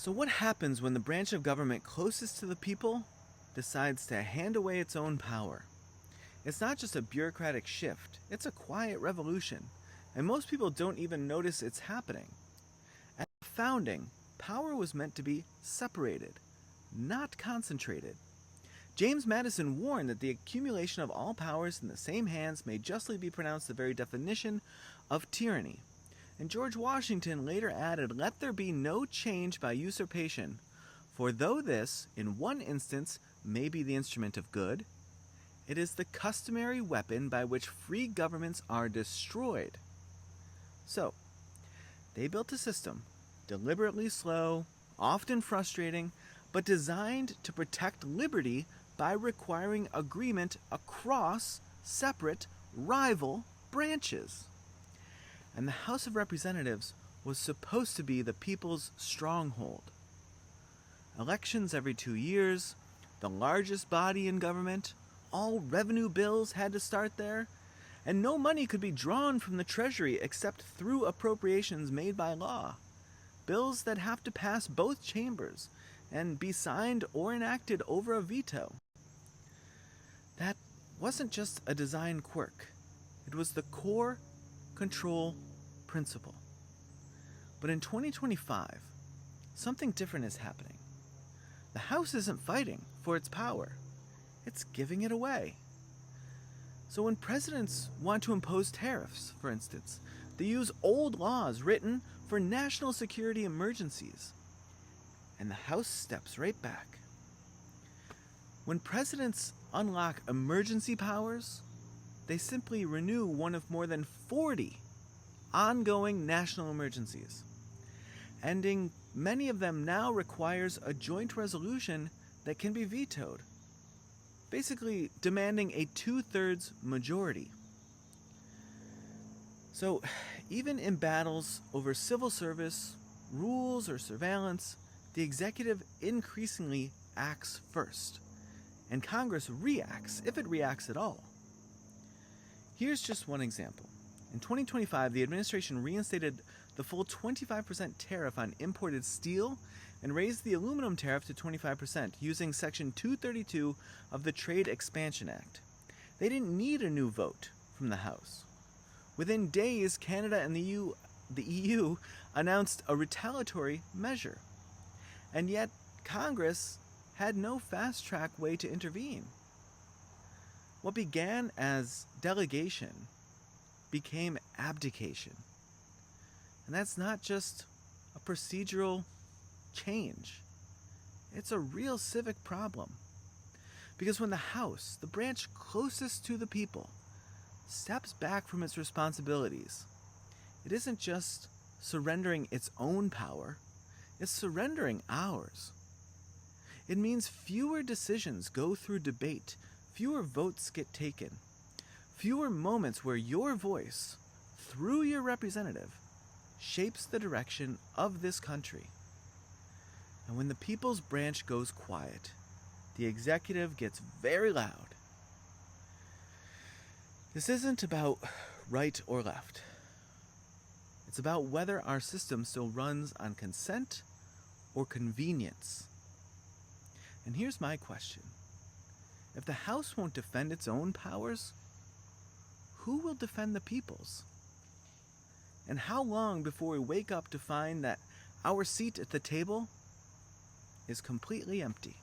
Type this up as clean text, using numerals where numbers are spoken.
So what happens when the branch of government closest to the people decides to hand away its own power? It's not just a bureaucratic shift, it's a quiet revolution, and most people don't even notice it's happening. At the founding, power was meant to be separated, not concentrated. James Madison warned that the accumulation of all powers in the same hands may justly be pronounced the very definition of tyranny. And George Washington later added, "Let there be no change by usurpation, for though this, in one instance, may be the instrument of good, it is the customary weapon by which free governments are destroyed." So, they built a system, deliberately slow, often frustrating, but designed to protect liberty by requiring agreement across separate, rival branches. And the House of Representatives was supposed to be the people's stronghold. Elections every 2 years, the largest body in government, all revenue bills had to start there, and no money could be drawn from the Treasury except through appropriations made by law. Bills that have to pass both chambers and be signed or enacted over a veto. That wasn't just a design quirk. It was the core control principle. But in 2025, something different is happening. The House isn't fighting for its power. It's giving it away. So when presidents want to impose tariffs, for instance, they use old laws written for national security emergencies. And the House steps right back. When presidents unlock emergency powers, they simply renew one of more than 40 ongoing national emergencies. Ending many of them now requires a joint resolution that can be vetoed, basically demanding a 2/3 majority. So even in battles over civil service, rules, or surveillance, the executive increasingly acts first, and Congress reacts, if it reacts at all. Here's just one example. In 2025, the administration reinstated the full 25% tariff on imported steel and raised the aluminum tariff to 25% using Section 232 of the Trade Expansion Act. They didn't need a new vote from the House. Within days, Canada and the EU announced a retaliatory measure. And yet, Congress had no fast-track way to intervene. What began as delegation became abdication. And that's not just a procedural change. It's a real civic problem. Because when the House, the branch closest to the people, steps back from its responsibilities, it isn't just surrendering its own power, it's surrendering ours. It means fewer decisions go through debate, fewer votes get taken, fewer moments where your voice, through your representative, shapes the direction of this country. And when the people's branch goes quiet, the executive gets very loud. This isn't about right or left. It's about whether our system still runs on consent or convenience. And here's my question. If the House won't defend its own powers, who will defend the people's? And how long before we wake up to find that our seat at the table is completely empty?